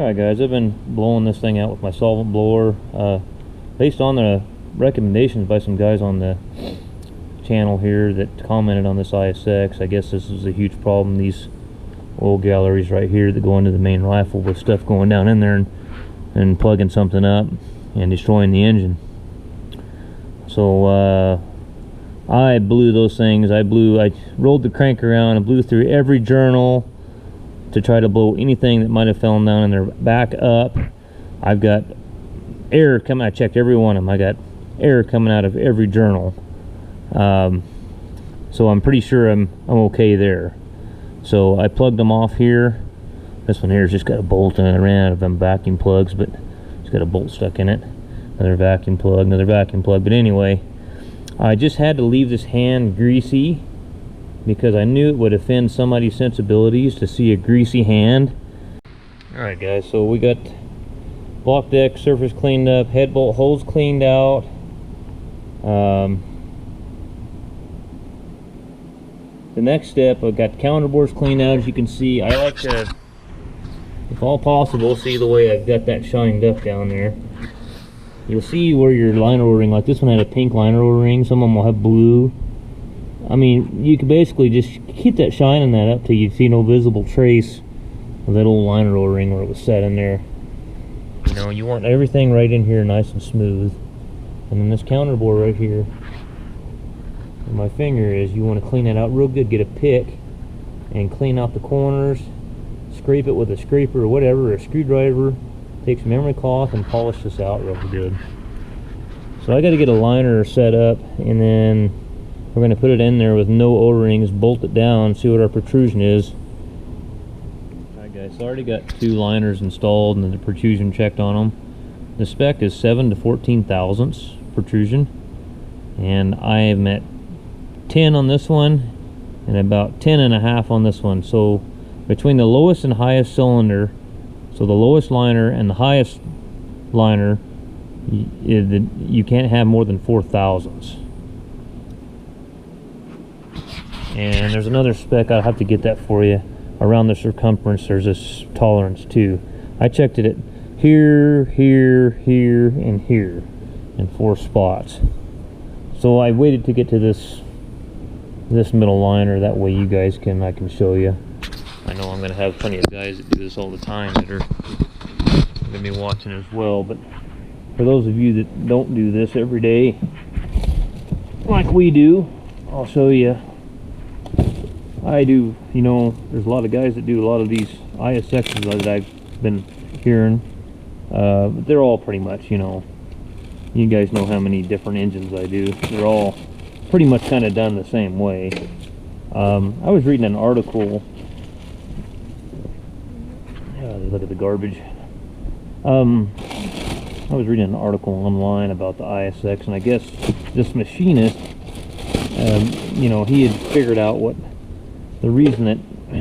Alright guys, I've been blowing this thing out with my solvent blower based on the recommendations by some guys on the channel here that commented on this ISX. I guess this is a huge problem, these oil galleries right here that go into the main rifle with stuff going down in there and plugging something up and destroying the engine. So I blew those things. I rolled the crank around and blew through every journal to try to blow anything that might have fallen down in there back up. I've got air coming. I checked every one of them. I got air coming out of every journal. So I'm pretty sure I'm okay there. So I plugged them off here. This one here has just got a bolt in it. I ran out of them vacuum plugs, but it's got a bolt stuck in it. Another vacuum plug, another vacuum plug. But anyway, I just had to leave this hand greasy because I knew it would offend somebody's sensibilities to see a greasy hand. Alright guys, so we got block deck surface cleaned up, head bolt holes cleaned out. The next step, I've got counter bores cleaned out. As you can see, I like to, if all possible, see the way I've got that shined up down there. You'll see where your liner O-ring, like this one had a pink liner O-ring, some of them will have blue. I mean, you can basically just keep that shining that up till you see no visible trace of that old liner O-ring where it was set in there. You know, you want everything right in here nice and smooth. And then this counter bore right here, where my finger is, you want to clean it out real good. Get a pick and clean out the corners. Scrape it with a scraper or whatever, or a screwdriver. Take some emery cloth and polish this out real good. So I got to get a liner set up, and then we're going to put it in there with no O-rings, bolt it down, see what our protrusion is. Alright guys, so I already got 2 liners installed and the protrusion checked on them. The spec is 7 to 14 thousandths protrusion, and I am at 10 on this one and about 10 and a half on this one. So between the lowest and highest cylinder, so the lowest liner and the highest liner, you can't have more than 4 thousandths. And there's another spec, I'll have to get that for you. Around the circumference there's this tolerance too. I checked it at here, here, here, and here in 4 spots. So I waited to get to this middle liner, that way you guys I can show you. I know I'm going to have plenty of guys that do this all the time that are going to be watching as well, but for those of you that don't do this every day like we do, I'll show you. I do, you know, there's a lot of guys that do a lot of these ISXs that I've been hearing, but they're all pretty much, you know, you guys know how many different engines I do. They're all pretty much kind of done the same way. I was reading an article, look at the garbage. I was reading an article online about the ISX, and I guess this machinist, you know, he had figured out what the reason that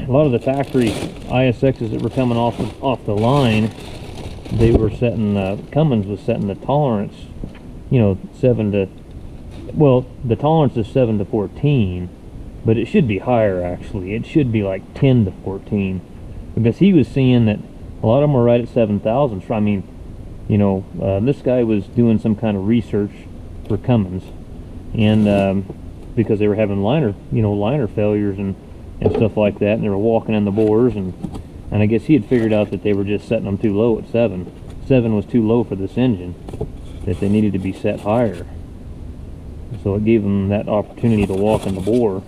a lot of the factory ISXs that were coming off the line, they were setting, Cummins was setting the tolerance, you know, 7 to, well, the tolerance is 7 to 14, but it should be higher actually. It should be like 10 to 14, because he was seeing that a lot of them were right at 7 thousandths. I mean, you know, this guy was doing some kind of research for Cummins, and because they were having liner failures and stuff like that, and they were walking in the bores, and I guess he had figured out that they were just setting them too low at 7. 7 was too low for this engine, that they needed to be set higher. So it gave them that opportunity to walk in the bore.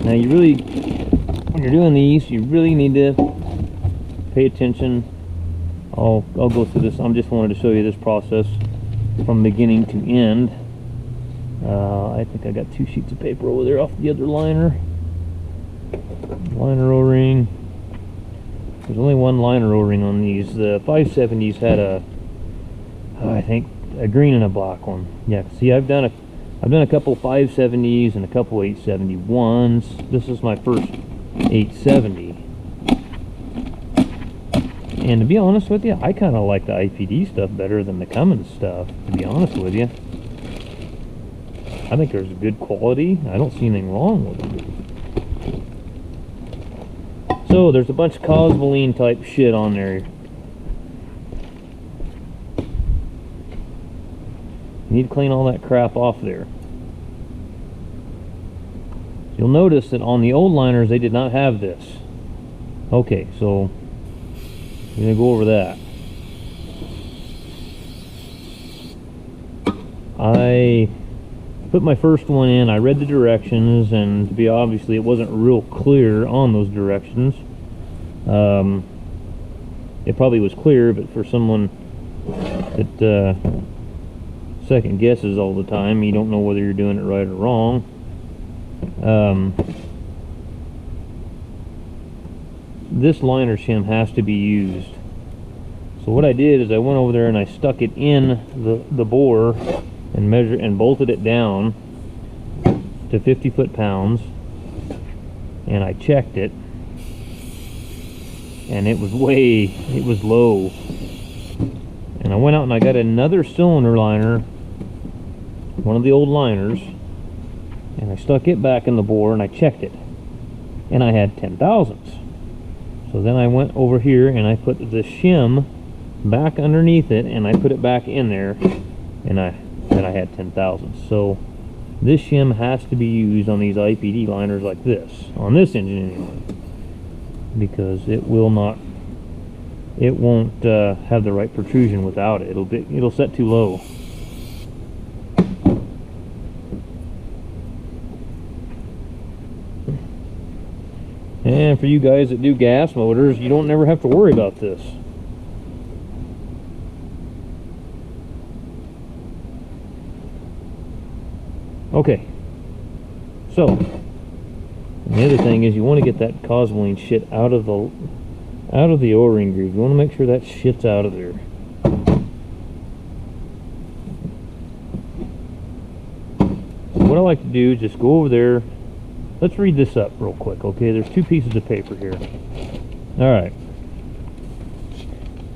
Now you really, when you're doing these, you really need to pay attention. I'll go through this. I just wanted to show you this process from beginning to end. I think I got 2 sheets of paper over there off the other liner. Liner O-ring. There's only 1 liner O-ring on these. The 570s had I think a green and a black one. Yeah, see, I've done a couple 570s and a couple 871s. This is my first 870. And to be honest with you, I kind of like the IPD stuff better than the Cummins stuff, to be honest with you. I think there's good quality. I don't see anything wrong with it. So there's a bunch of cosmoline type shit on there. You need to clean all that crap off there. You'll notice that on the old liners they did not have this. Okay, so I'm gonna go over that. I put my first one in, I read the directions, and to be obviously it wasn't real clear on those directions. It probably was clear, but for someone that second guesses all the time, you don't know whether you're doing it right or wrong. This liner shim has to be used. So what I did is I went over there and I stuck it in the bore and measured and bolted it down to 50 foot-pounds, and I checked it, and it was low. And I went out and I got another cylinder liner, one of the old liners, and I stuck it back in the bore and I checked it, and I had 10 thousandths. So then I went over here and I put the shim back underneath it and I put it back in there, and I had 10 thousandths. So this shim has to be used on these IPD liners like this, on this engine anyway, because it won't have the right protrusion without it. It'll set too low. And for you guys that do gas motors, you don't never have to worry about this. Okay, so the other thing is you want to get that cosmoline shit out of the O-ring groove. You want to make sure that shit's out of there. So what I like to do is just go over there. Let's read this up real quick, okay? There's two pieces of paper here. All right.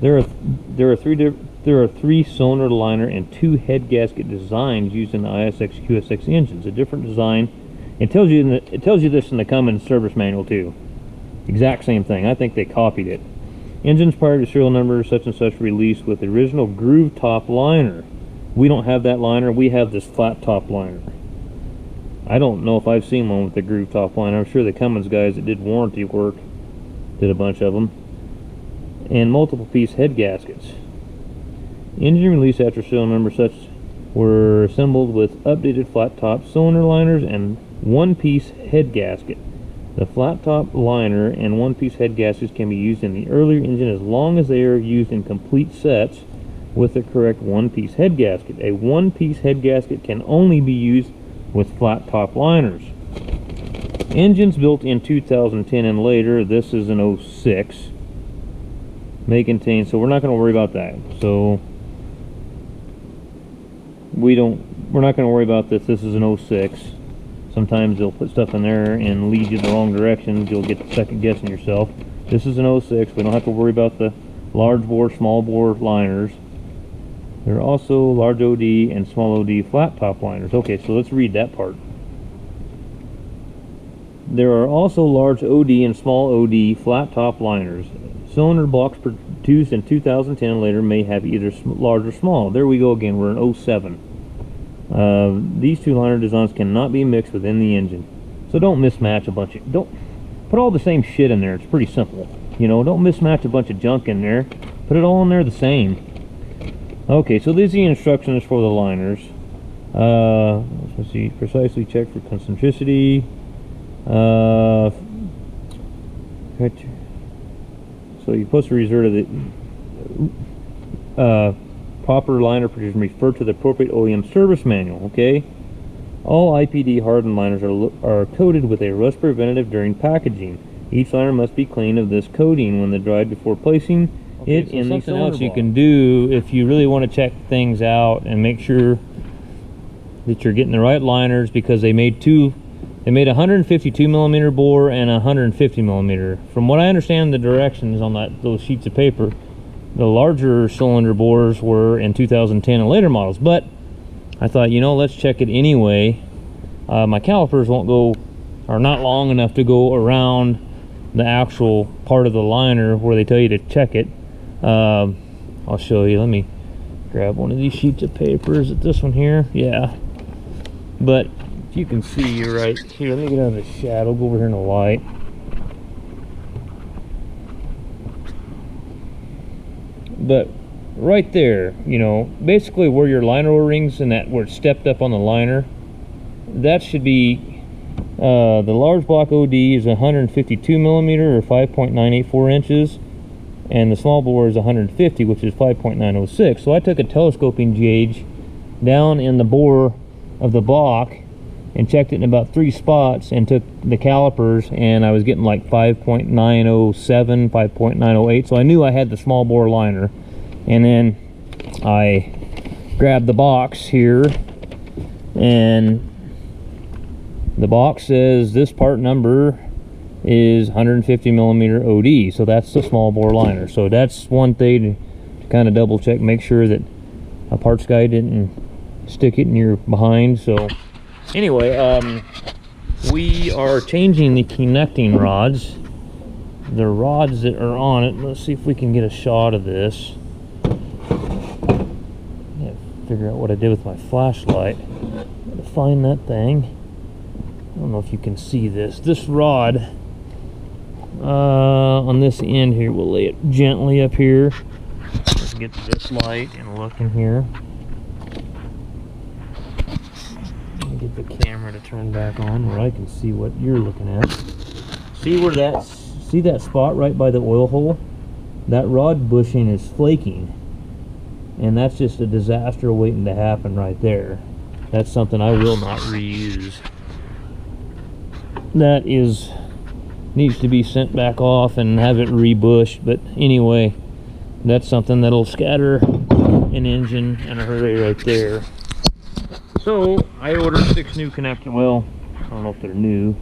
There are three cylinder liner and two head gasket designs used in the ISX QSX engines. A different design. It tells you this in the Cummins service manual too. Exact same thing. I think they copied it. Engines prior to serial number such and such released with the original groove top liner. We don't have that liner. We have this flat top liner. I don't know if I've seen one with the groove top liner. I'm sure the Cummins guys that did warranty work did a bunch of them. And multiple piece head gaskets. Engine release after serial number such were assembled with updated flat top cylinder liners and one piece head gasket. The flat top liner and one piece head gaskets can be used in the earlier engine as long as they are used in complete sets with the correct one piece head gasket. A one piece head gasket can only be used with flat top liners. Engines built in 2010 and later, this is an 06, may contain, so we're not going to worry about that. So we're not going to worry about this. This is an 06. Sometimes they'll put stuff in there and lead you the wrong directions. You'll get second guessing yourself. This is an 06. We don't have to worry about the large bore, small bore liners. There are also large OD and small OD flat top liners. Okay, so let's read that part. There are also large OD and small OD flat top liners. Cylinder blocks produced in 2010 and later may have either large or small. There we go again. We're in 07. These two liner designs cannot be mixed within the engine. So don't mismatch a bunch of... Don't put all the same shit in there. It's pretty simple. You know, don't mismatch a bunch of junk in there. Put it all in there the same. Okay, so these are the instructions for the liners. Let's see, precisely check for concentricity. So you're supposed to refer to the proper liner protrusion. Refer to the appropriate OEM service manual. Okay. All IPD hardened liners are coated with a rust preventative during packaging. Each liner must be cleaned of this coating when dried before placing it in the cylinder block. You can do if you really want to check things out and make sure that you're getting the right liners, because they made a 152 millimeter bore and a 150 millimeter. From what I understand, the directions on those sheets of paper, the larger cylinder bores were in 2010 and later models. But I thought, you know, let's check it anyway. My calipers are not long enough to go around the actual part of the liner where they tell you to check it. I'll show you. Let me grab one of these sheets of paper. Is it this one here? Yeah. But if you can see right here, let me get out of the shadow, go over here in the light. But right there, you know, basically where your liner O-rings and that where it's stepped up on the liner, that should be the large block OD is 152 millimeter or 5.984 inches, and the small bore is 150, which is 5.906. So I took a telescoping gauge down in the bore of the block and checked it in about 3 spots and took the calipers, and I was getting like 5.907, 5.908. So I knew I had the small bore liner. And then I grabbed the box here, and the box says this part number is 150 millimeter OD, so that's the small bore liner. So that's one thing to kind of double check, make sure that a parts guy didn't stick it in your behind. So anyway, we are changing the connecting rods. The rods that are on it, let's see if we can get a shot of this. Figure out what I did with my flashlight to find that thing. I don't know if you can see this. This rod on this end here, we'll lay it gently up here. Let's get this light and look in here. Let me get the camera to turn back on where I can see what you're looking at. See where see that spot right by the oil hole? That rod bushing is flaking. And that's just a disaster waiting to happen right there. That's something I will not reuse. That needs to be sent back off and have it rebushed. But anyway, that's something that'll scatter an engine in a hurry right there. So I ordered 6 new connectors. Well, I don't know if they're new,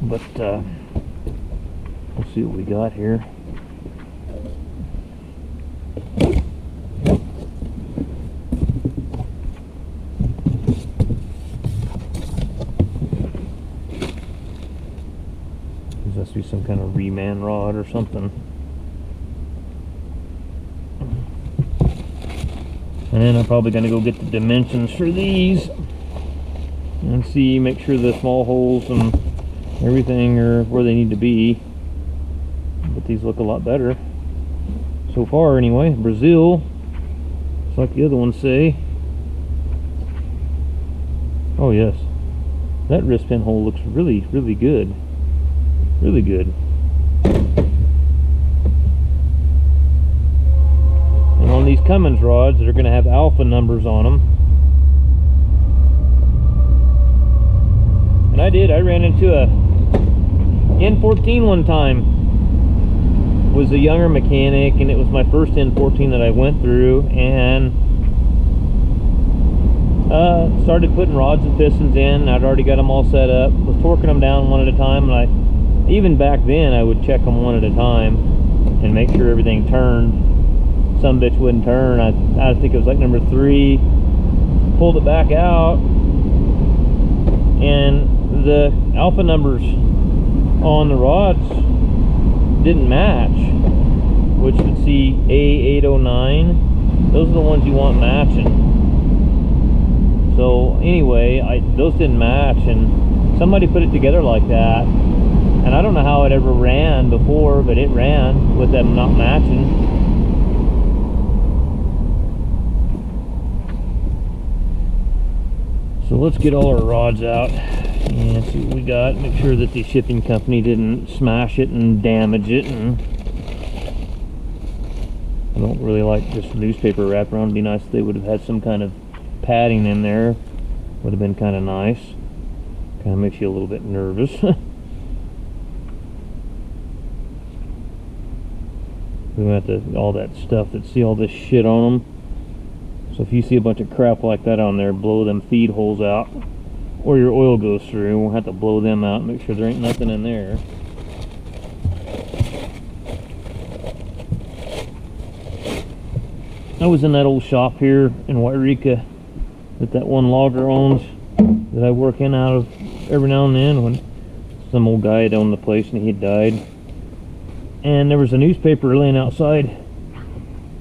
but we'll see what we got here. Must be some kind of reman rod or something. And then I'm probably going to go get the dimensions for these and see, make sure the small holes and everything are where they need to be. But these look a lot better so far anyway. Brazil, just like the other ones say. Oh yes, that wrist pin hole looks really, really good. Really good. And on these Cummins rods that are going to have alpha numbers on them. And I ran into a N14 one time. Was a younger mechanic, and it was my first N14 that I went through, and started putting rods and pistons in. I'd already got them all set up, was torquing them down one at a time, and even back then I would check them one at a time and make sure everything turned. Some bitch wouldn't turn. I think it was like number 3. Pulled it back out, and the alpha numbers on the rods didn't match, which would see A809. Those are the ones you want matching. So anyway, those didn't match, and somebody put it together like that. And I don't know how it ever ran before, but it ran with them not matching. So let's get all our rods out and see what we got. Make sure that the shipping company didn't smash it and damage it. And I don't really like this newspaper wrap around. It'd be nice if they would have had some kind of padding in there. Would have been kind of nice. Kind of makes you a little bit nervous. We went to all that stuff see all this shit on them. So if you see a bunch of crap like that on there, blow them feed holes out or your oil goes through. We'll have to blow them out and make sure there ain't nothing in there. I was in that old shop here in Wairika that one logger owns, that I work in out of every now and then. When some old guy had owned the place and he had died. And there was a newspaper laying outside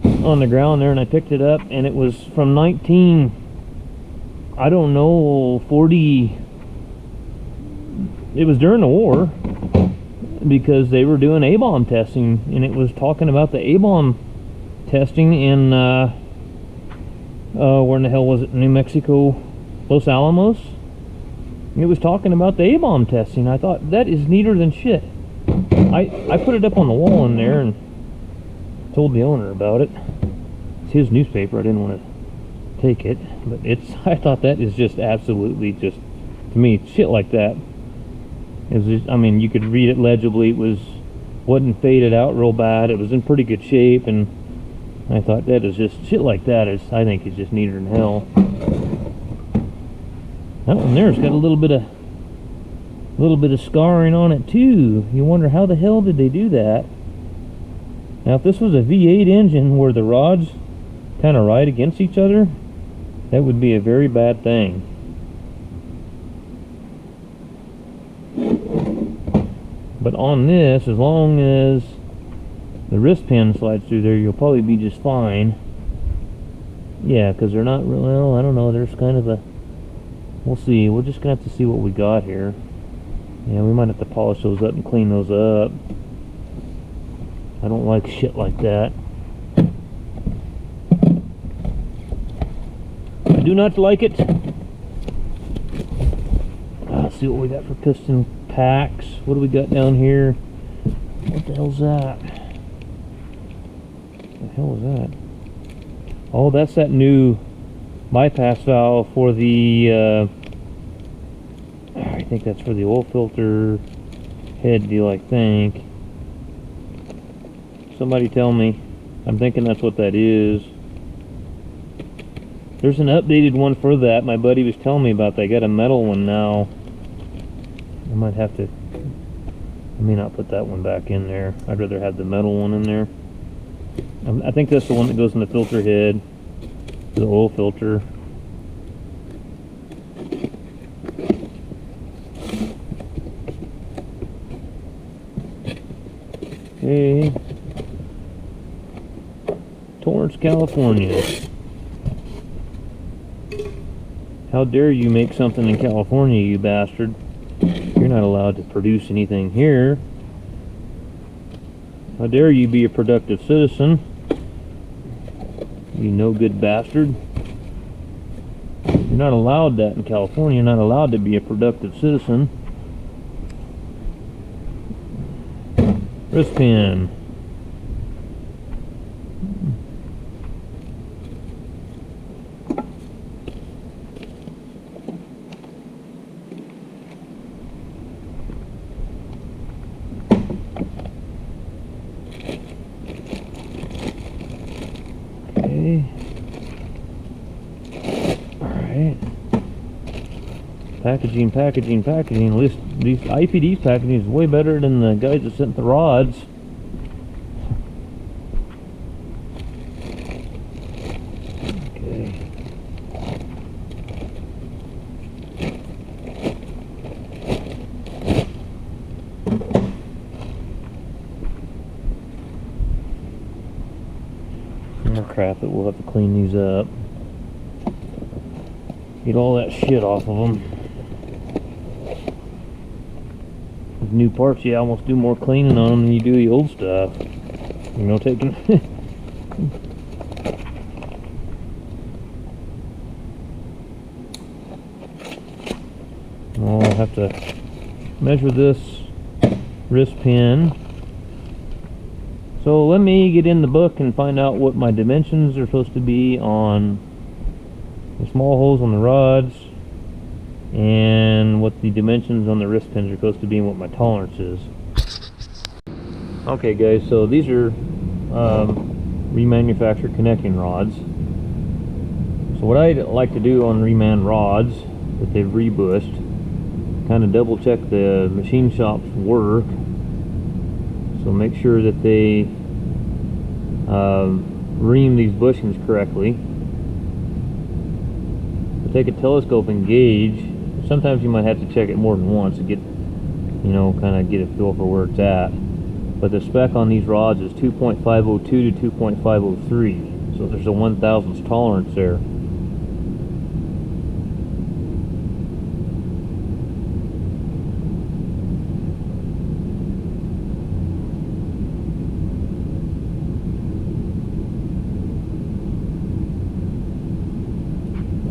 on the ground there, and I picked it up, and it was from 40. It was during the war, because they were doing A-bomb testing, and it was talking about the A-bomb testing in where in the hell was it? New Mexico, Los Alamos. It was talking about the A-bomb testing. I thought, that is neater than shit. I put it up on the wall in there and told the owner about it. It's his newspaper. I didn't want to take it, but I thought that is just absolutely, just to me, shit like that. It was just, I mean, you could read it legibly. It wasn't faded out real bad. It was in pretty good shape, and I thought that is just shit like that is, I think, is just neater than hell. That one there's got a little bit of scarring on it too. You wonder how the hell did they do that? Now, if this was a V8 engine where the rods kind of ride against each other, that would be a very bad thing. But on this, as long as the wrist pin slides through there, you'll probably be just fine. Yeah, because they're not real, well, I don't know, there's kind of a, we'll see. We're just going to have to see what we got here. Yeah, we might have to polish those up and clean those up. I don't like shit like that. I do not like it. Let's see what we got for piston packs. What do we got down here? What the hell's that? What the hell is that? Oh, that's that new bypass valve for the I think that's for the oil filter head deal, I think. Somebody tell me. I'm thinking that's what that is. There's an updated one for that. My buddy was telling me about that. I got a metal one now. I might have to, I may not put that one back in there. I'd rather have the metal one in there. I think that's the one that goes in the filter head, the oil filter. Okay. Torrance, California. How dare you make something in California, you bastard. You're not allowed to produce anything here. How dare you be a productive citizen, you no good bastard. You're not allowed that in California. You're not allowed to be a productive citizen. Wrist pin. Okay. Alright. Packaging. At least these IPD's packaging is way better than the guys that sent the rods. Okay. More crap that we'll have to clean these up. Get all that shit off of them. With new parts, you almost do more cleaning on them than you do the old stuff. You know, taking I'll have to measure this wrist pin. So let me get in the book and find out what my dimensions are supposed to be on the small holes on the rods, and what the dimensions on the wrist pins are supposed to be, and what my tolerance is. Okay guys, so these are remanufactured connecting rods. So what I like to do on reman rods that they've rebushed, kind of double check the machine shop's work. So make sure that they ream these bushings correctly. So take a telescope and gauge. Sometimes you might have to check it more than once to get you know, kind of get a feel for where it's at. But the spec on these rods is 2.502 to 2.503, so there's a 1/1000th tolerance there.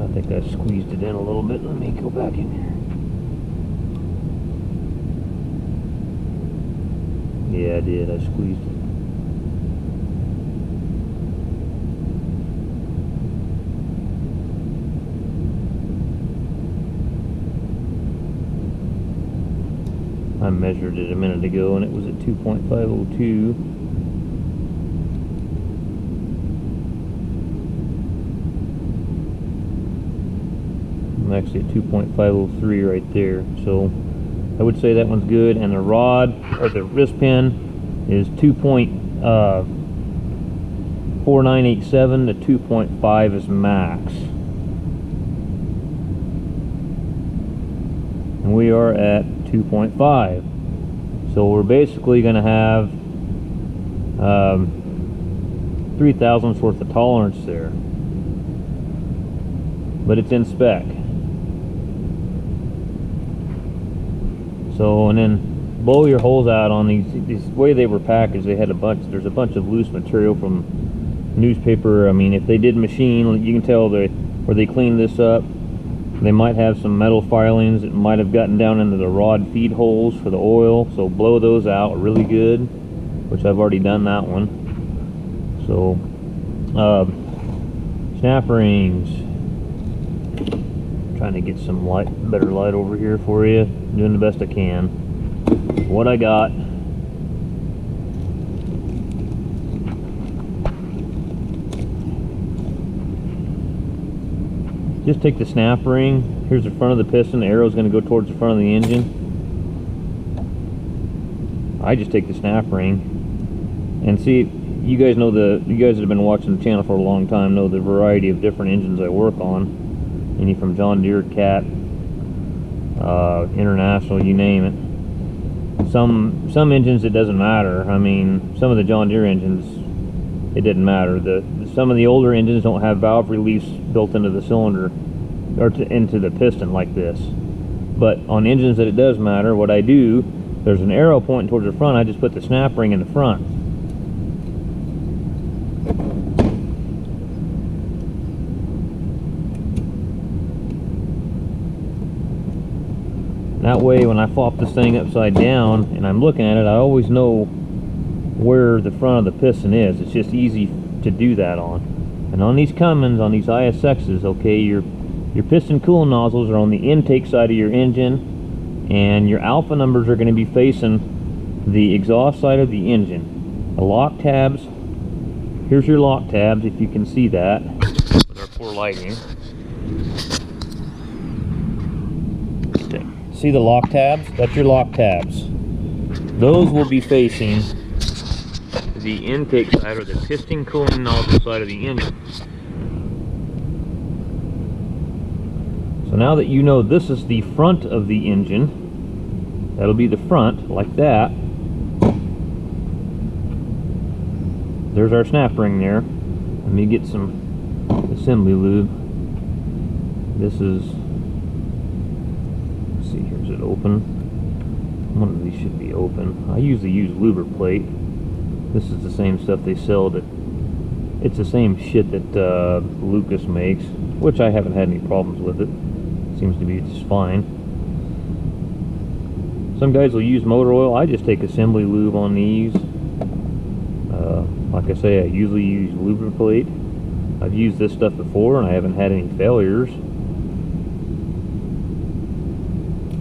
I think I squeezed it in a little bit. Let me go back in here. Yeah, I did. I squeezed it. I measured it a minute ago and it was at 2.502. I'm actually at 2.503 right there, so I would say that one's good. And the rod, or the wrist pin, is 2.4987 to 2.5 is max. And we are at 2.5. So we're basically going to have 0.003 worth of tolerance there. But it's in spec. So, and then blow your holes out on these way they were packaged. They had there's a bunch of loose material from newspaper. I mean, if they did machine, you can tell where they cleaned this up. They might have some metal filings that might have gotten down into the rod feed holes for the oil. So blow those out really good, which I've already done that one. So, snap rings. Trying to get some better light over here for you. Doing the best I can. What I got. Just take the snap ring. Here's the front of the piston. The arrow's going to go towards the front of the engine. I just take the snap ring and see. You guys know you guys that have been watching the channel for a long time know the variety of different engines I work on. Any from John Deere, Cat, International, you name it. Some engines it doesn't matter. I mean, some of the John Deere engines it didn't matter. Some of the older engines don't have valve release built into the cylinder or into the piston like this. But on engines that it does matter, what I do, there's an arrow pointing towards the front. I just put the snap ring in the front. That way, when I flop this thing upside down and I'm looking at it, I always know where the front of the piston is. It's just easy to do that on. And on these Cummins, on these ISXs, okay, your piston coolant nozzles are on the intake side of your engine, and your alpha numbers are going to be facing the exhaust side of the engine. The lock tabs, here's your lock tabs, if you can see that with our poor lighting. See the lock tabs? That's your lock tabs. Those will be facing the intake side, or the piston coolant nozzle side of the engine. So now that you know this is the front of the engine, that'll be the front, like that. There's our snap ring there. Let me get some assembly lube. This is, let's see, here's it open. One of these should be open. I usually use Lube plate. This is the same stuff they sell. It's the same shit that Lucas makes, which I haven't had any problems with it. Seems to be just fine. Some guys will use motor oil. I just take assembly lube on these. Like I say, I usually use Lube plate. I've used this stuff before and I haven't had any failures.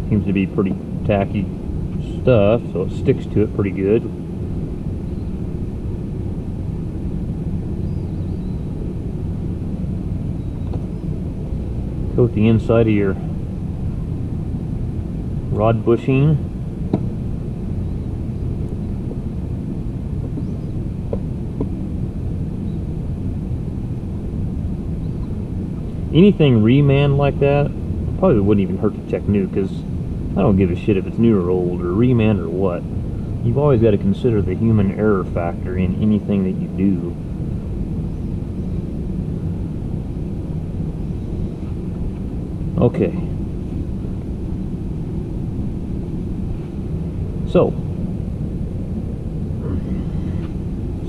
Seems to be pretty tacky stuff, so it sticks to it pretty good. Coat the inside of your rod bushing. Anything reman like that probably wouldn't even hurt to check new, because I don't give a shit if it's new or old or reman or what. You've always got to consider the human error factor in anything that you do. Okay.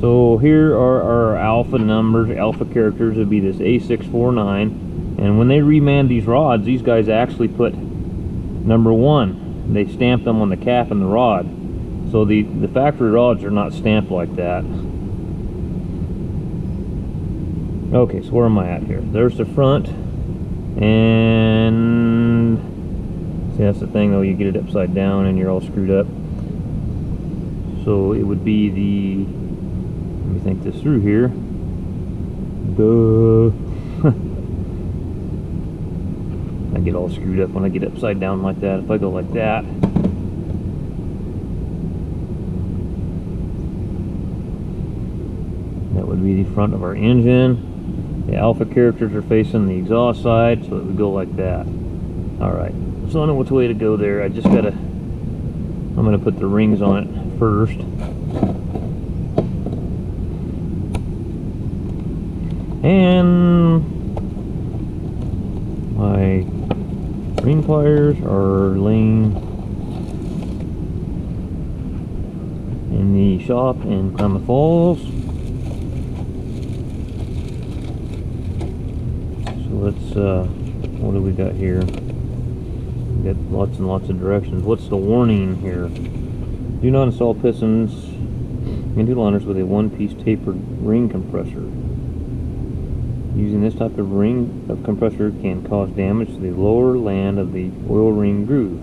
So here are our alpha numbers, alpha characters. Would be this A649, and when they remanned these rods, these guys actually put number 1. They stamped them on the cap and the rod. So the factory rods are not stamped like that. Okay, so where am I at here? There's the front, and see, that's the thing though, you get it upside down and you're all screwed up. So it would be the, let me think this through here. I get all screwed up when I get upside down like that. If I go like that, that would be the front of our engine. The alpha characters are facing the exhaust side, so it would go like that. Alright, so I know which way to go there. I just gotta, I'm gonna put the rings on it first. And my ring pliers are laying in the shop in Klamath Falls. So let's, what do we got here? We got lots and lots of directions. What's the warning here? Do not install pistons into liners with a one-piece tapered ring compressor. Using this type of ring of compressor can cause damage to the lower land of the oil ring groove.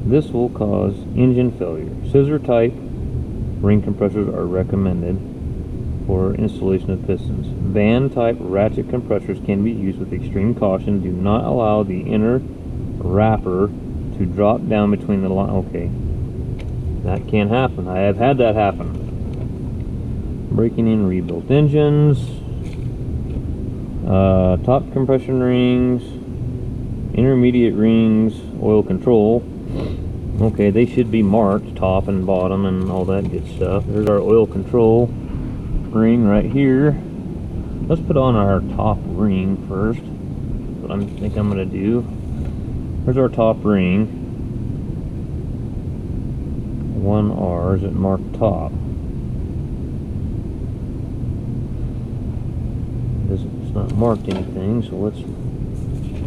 This will cause engine failure. Scissor type ring compressors are recommended for installation of pistons. Band type ratchet compressors can be used with extreme caution. Do not allow the inner wrapper to drop down between the line. Okay, that can't happen. I have had that happen. Breaking in rebuilt engines, top compression rings, intermediate rings, oil control. Okay, they should be marked top and bottom and all that good stuff. There's our oil control ring right here. Let's put on our top ring first. That's what I think I'm going to do. Here's our top ring. 1R, is it marked top? It's not marked anything, so let's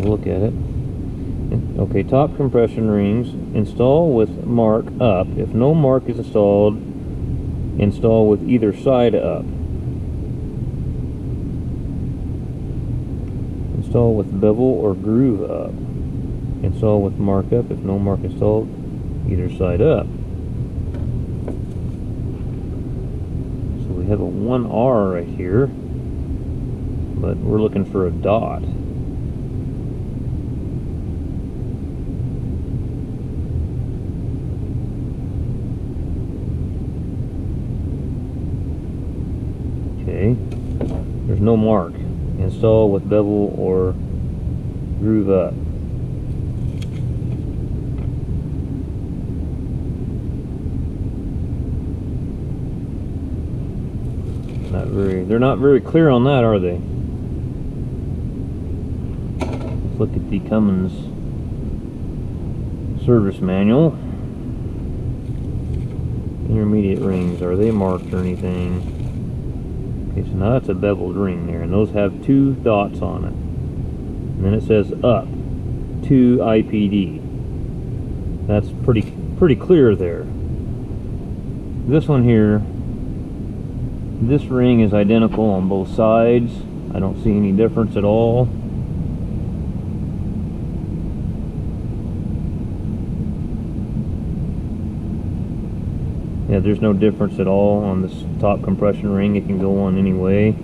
look at it. Okay, top compression rings, install with mark up. If no mark is installed, install with either side up. Install with bevel or groove up. Install with mark up. If no mark installed, either side up. So we have a 1R right here, but we're looking for a dot. Okay, there's no mark. Install with bevel or groove up. They're not very clear on that, are they? Let's look at the Cummins service manual. Intermediate rings, are they marked or anything? Okay, so now that's a beveled ring there, and those have 2 dots on it. And then it says up, 2 IPD. That's pretty clear there. This one here, this ring is identical on both sides. I don't see any difference at all. Yeah, there's no difference at all on this top compression ring. It can go on any way.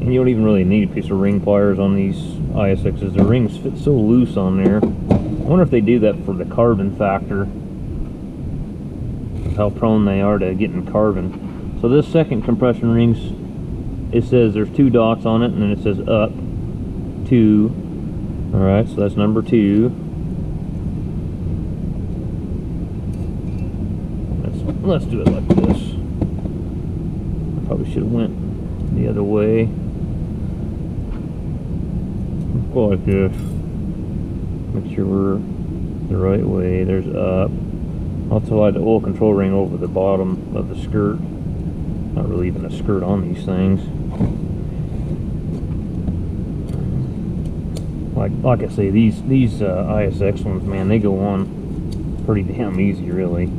And you don't even really need a piece of ring pliers on these ISXs. The rings fit so loose on there. I wonder if they do that for the carbon factor, how prone they are to getting carbon. So this second compression ring's it says there's 2 dots on it, and then it says up 2. All right, so that's number 2. Let's do it like this. I probably should have went the other way. Go like this. Make sure we're the right way. There's up. I'll slide the oil control ring over the bottom of the skirt. Not really even a skirt on these things. Like I say, these ISX ones, man, they go on pretty damn easy, really.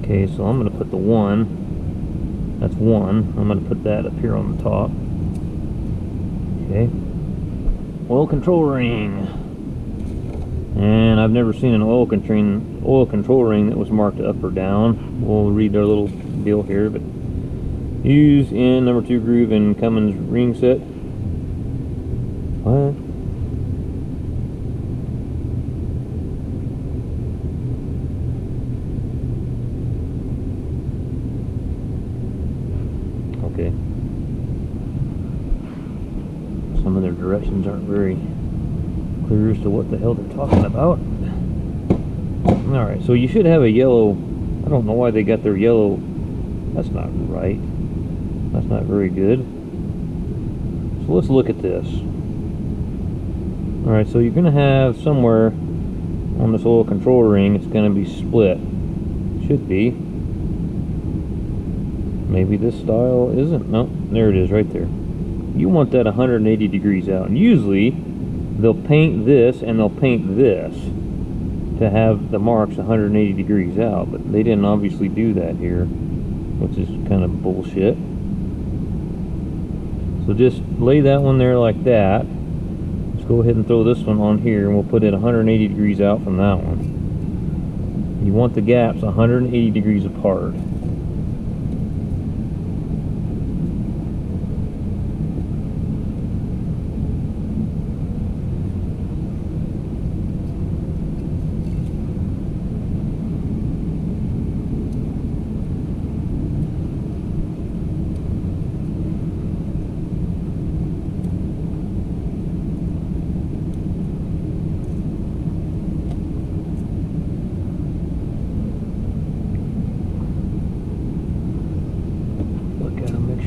Okay, so I'm going to put the 1. That's 1. I'm going to put that up here on the top. Okay. Oil control ring. And I've never seen an oil control ring that was marked up or down. We'll read their little deal here, but use in number 2 groove and Cummins ring set. What? Okay. Some of their directions aren't very clear as to what the hell they're talking about. Alright, so you should have a yellow. I don't know why they got their yellow. That's not right. That's not very good. So let's look at this. Alright, so you're going to have somewhere on this oil control ring, it's going to be split. Should be. Maybe this style isn't. No, there it is right there. You want that 180 degrees out. And usually, they'll paint this and they'll paint this to have the marks 180 degrees out. But they didn't obviously do that here, which is kind of bullshit. So just lay that one there like that. Let's go ahead and throw this one on here, and we'll put it 180 degrees out from that one. You want the gaps 180 degrees apart.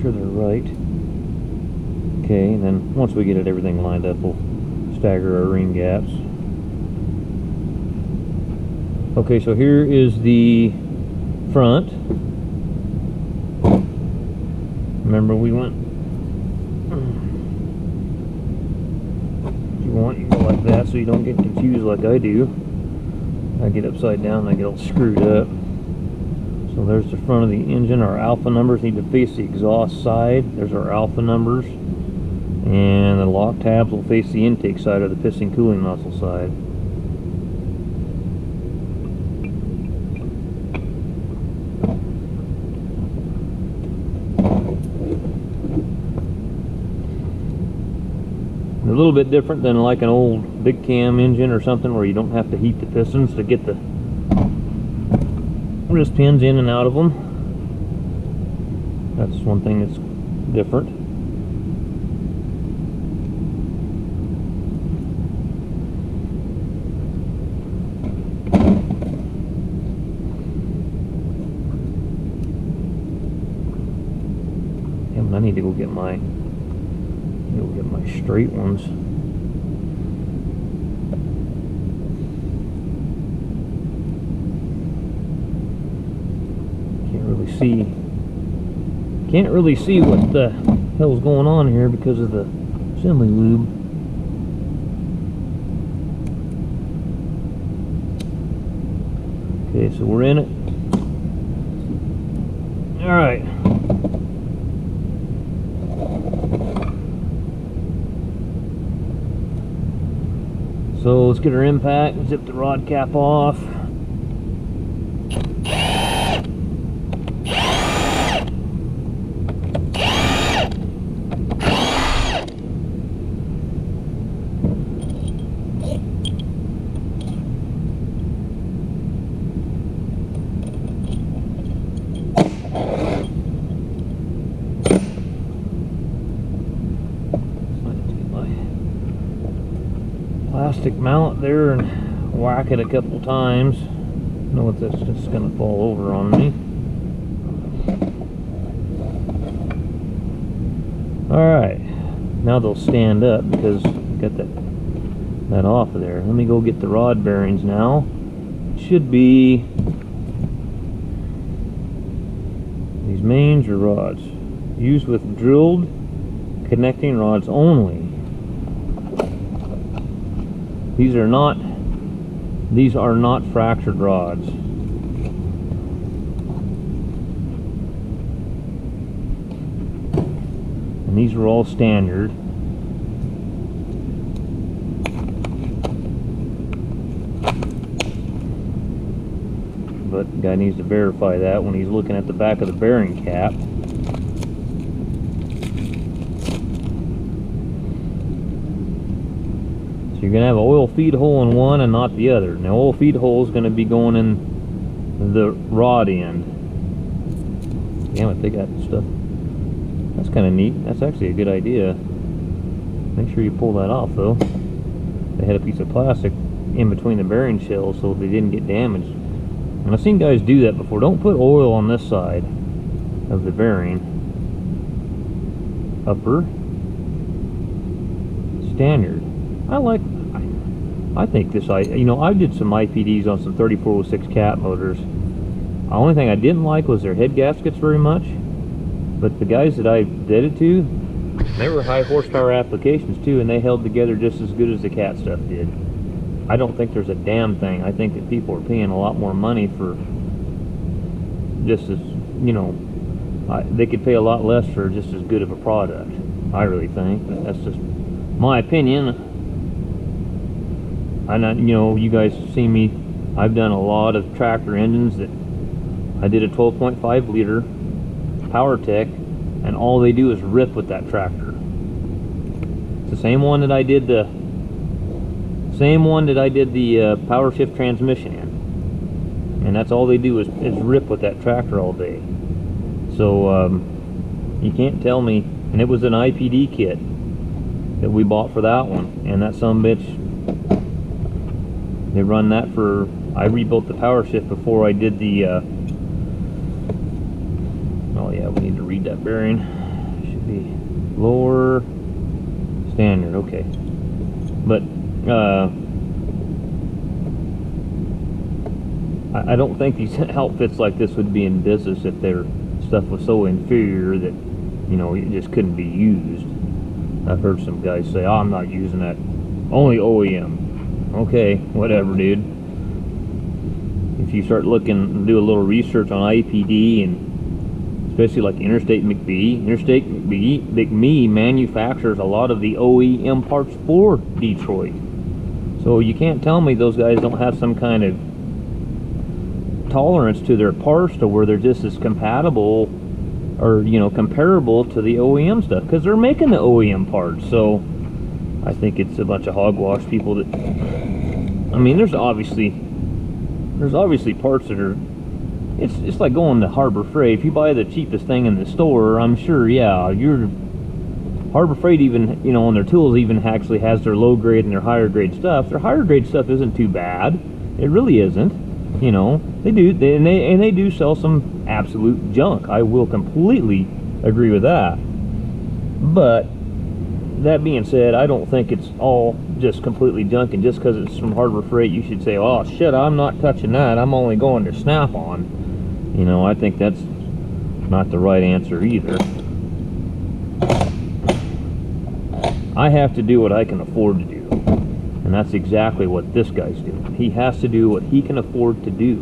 They're right. Okay, and then once we get everything lined up, we'll stagger our ring gaps. Okay, so here is the front. Remember, we went. If you want, you go like that so you don't get confused like I do. I get upside down and I get all screwed up. So there's the front of the engine. Our alpha numbers need to face the exhaust side. There's our alpha numbers. And the lock tabs will face the intake side of the piston cooling nozzle side. A little bit different than like an old big cam engine or something where you don't have to heat the pistons to get the wrist pins in and out of them. That's one thing that's different. Damn, I need to go get my straight ones. Can't really see what the hell's going on here because of the assembly lube. Okay, so we're in it. All right. So let's get our impact, zip the rod cap off. plastic mallet there and whack it a couple times. Know what, that's just gonna fall over on me. Alright, now they'll stand up because I got that off of there. Let me go get the rod bearings now. Should be these mains or rods. Used with drilled connecting rods only. These are not fractured rods. And these are all standard. But the guy needs to verify that when he's looking at the back of the bearing cap. So you're going to have an oil feed hole in one and not the other. Now, oil feed hole is going to be going in the rod end. Damn it, they got stuff. That's kind of neat. That's actually a good idea. Make sure you pull that off though. They had a piece of plastic in between the bearing shells so they didn't get damaged. And I've seen guys do that before. Don't put oil on this side of the bearing. Upper. Standard. I think this, you know, I did some IPDs on some 3406 cat motors. The only thing I didn't like was their head gaskets very much. But the guys that I did it to, they were high horsepower applications too, and they held together just as good as the cat stuff did. I don't think there's a damn thing. I think that people are paying a lot more money for just as, you know, they could pay a lot less for just as good of a product. I really think. That's just my opinion. I'm not, you know, you guys see me, I've done a lot of tractor engines that I did a 12.5 liter PowerTech, and all they do is rip with that tractor. It's the same one that I did the power shift transmission in, and that's all they do is rip with that tractor all day. So you can't tell me. And it was an IPD kit that we bought for that one, and that sumbitch, they run that for, I rebuilt the power shift before I did the oh yeah, we need to read that bearing. Should be lower standard, okay. But I don't think these outfits like this would be in business if their stuff was so inferior that, you know, it just couldn't be used. I've heard some guys say, oh, I'm not using that, only OEM. Okay, whatever, dude. If you start looking and do a little research on IPD, and especially like Interstate McBee manufactures a lot of the OEM parts for Detroit. So you can't tell me those guys don't have some kind of tolerance to their parts to where they're just as compatible or, you know, comparable to the OEM stuff, because they're making the OEM parts. So I think it's a bunch of hogwash people that, I mean, there's obviously parts that are, it's like going to Harbor Freight. If you buy the cheapest thing in the store, I'm sure, yeah, Harbor Freight even, you know, on their tools even actually has their low grade and their higher grade stuff. Their higher grade stuff isn't too bad. It really isn't. You know, they do sell some absolute junk. I will completely agree with that. But that being said, I don't think it's all just completely junk, and just because it's from Harbor Freight you should say, oh shit, I'm not touching that, I'm only going to Snap-on. You know, I think that's not the right answer either. I have to do what I can afford to do, and that's exactly what this guy's doing. He has to do what he can afford to do.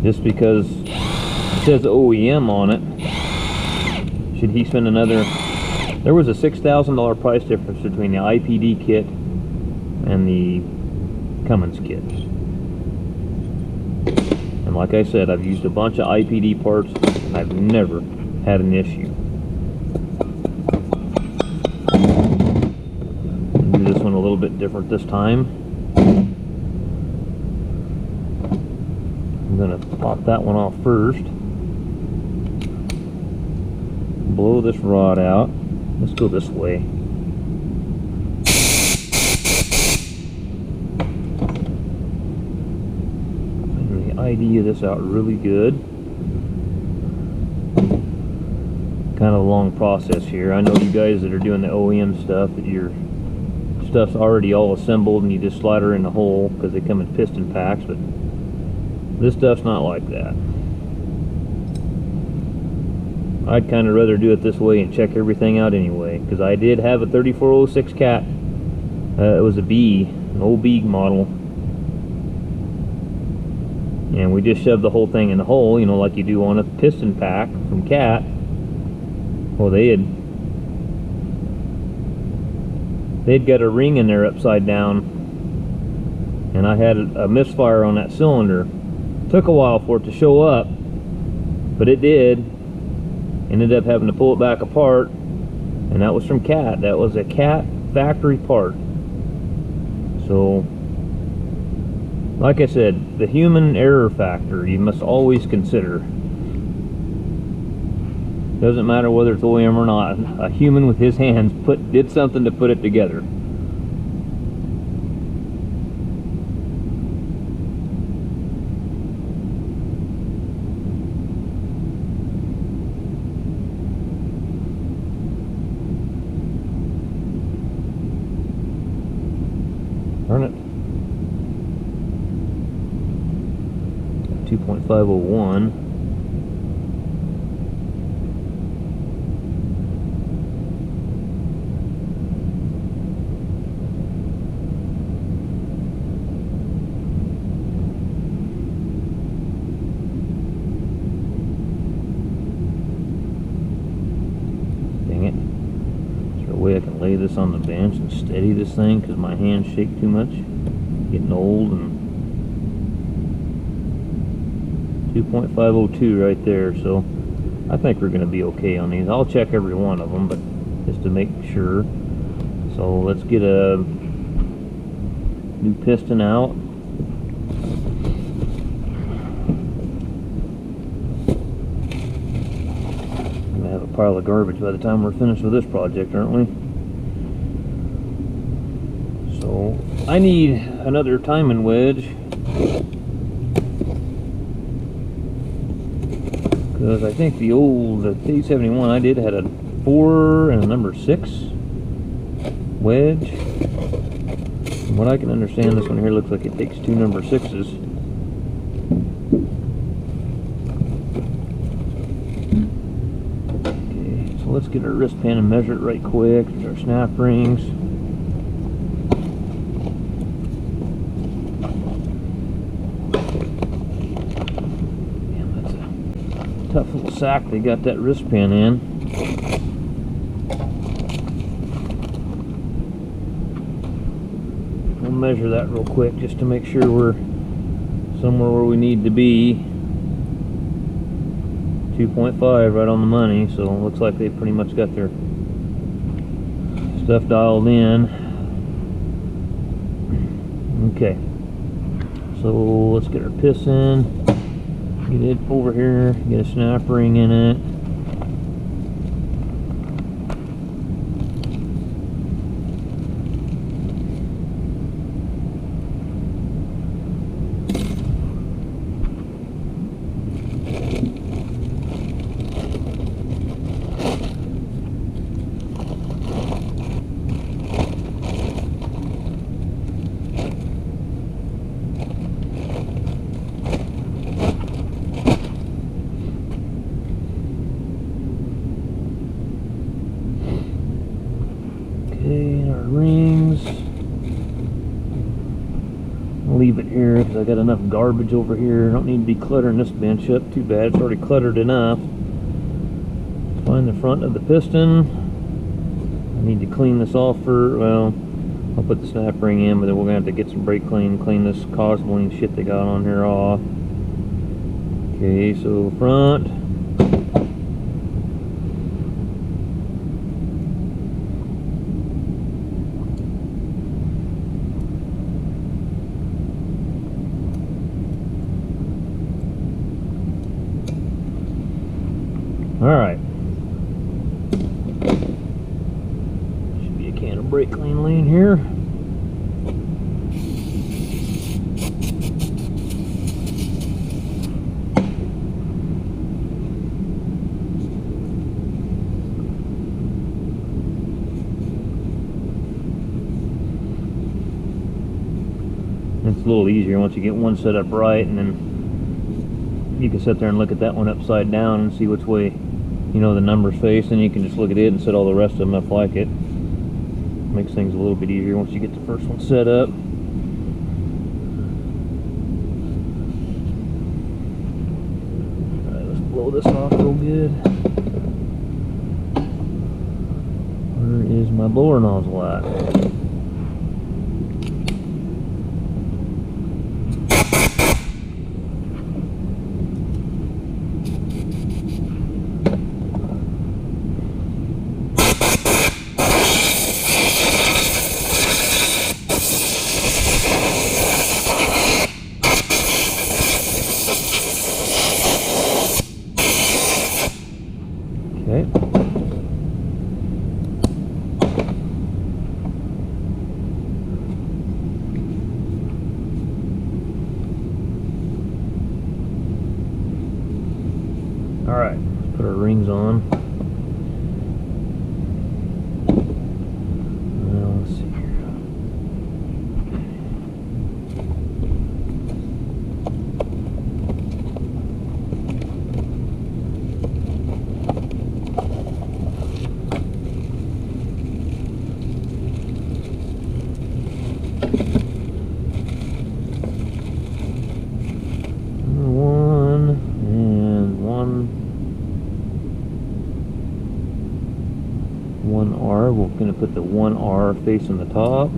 Just because it says OEM on it, should he spend another... There was a $6,000 price difference between the IPD kit and the Cummins kit. And like I said, I've used a bunch of IPD parts. I've never had an issue. I'll do this one a little bit different this time. I'm going to pop that one off first. Blow this rod out. Let's go this way. idea this out really good. Kind of a long process here. I know you guys that are doing the OEM stuff, that your stuff's already all assembled and you just slide her in the hole because they come in piston packs, but this stuff's not like that. I'd kind of rather do it this way and check everything out anyway, because I did have a 3406 cat. It was a B, an old B model, and we just shoved the whole thing in the hole, you know, like you do on a piston pack from Cat. Well, they'd got a ring in there upside down, and I had a misfire on that cylinder. Took a while for it to show up, but it did. Ended up having to pull it back apart, and that was from Cat. That was a Cat factory part. So, like I said, the human error factor you must always consider. Doesn't matter whether it's OEM or not. A human with his hands did something to put it together. Turn it. 2.501. Dang it. Is there a way I can lay this on the bench and steady this thing because my hands shake too much? Getting old. And 2.502 right there, so I think we're going to be okay on these. I'll check every one of them, but just to make sure. So let's get a new piston out. We're going to have a pile of garbage by the time we're finished with this project, aren't we? So I need another timing wedge, because I think the old T71 I did had a 4 and a number 6 wedge. From what I can understand, this one here looks like it takes 2 number 6s. Okay, so let's get our wristband and measure it right quick. There's our snap rings. Tough little sack they got that wristband in. We'll measure that real quick just to make sure we're somewhere where we need to be. 2.5 right on the money, so it looks like they pretty much got their stuff dialed in. Okay, so let's get our piston. Get it over here, get a snap ring in it. Our rings. I'll leave it here because I got enough garbage over here. I don't need to be cluttering this bench up too bad. It's already cluttered enough. Find the front of the piston. I need to clean this off for, well, I'll put the snap ring in, but then we're going to have to get some brake clean this cosmoline shit they got on here off. Okay, so front. Alright. Should be a can of brake clean laying here. It's a little easier once you get one set up right, and then you can sit there and look at that one upside down and see which way, you know, the numbers face, and you can just look at it and set all the rest of them up like it. Makes things a little bit easier once you get the first one set up. Alright, let's blow this off real good. Where is my blower nozzle at? Okay. All right, let's put our rings on. Now let's see here. One R. We're going to put the 1R facing the top.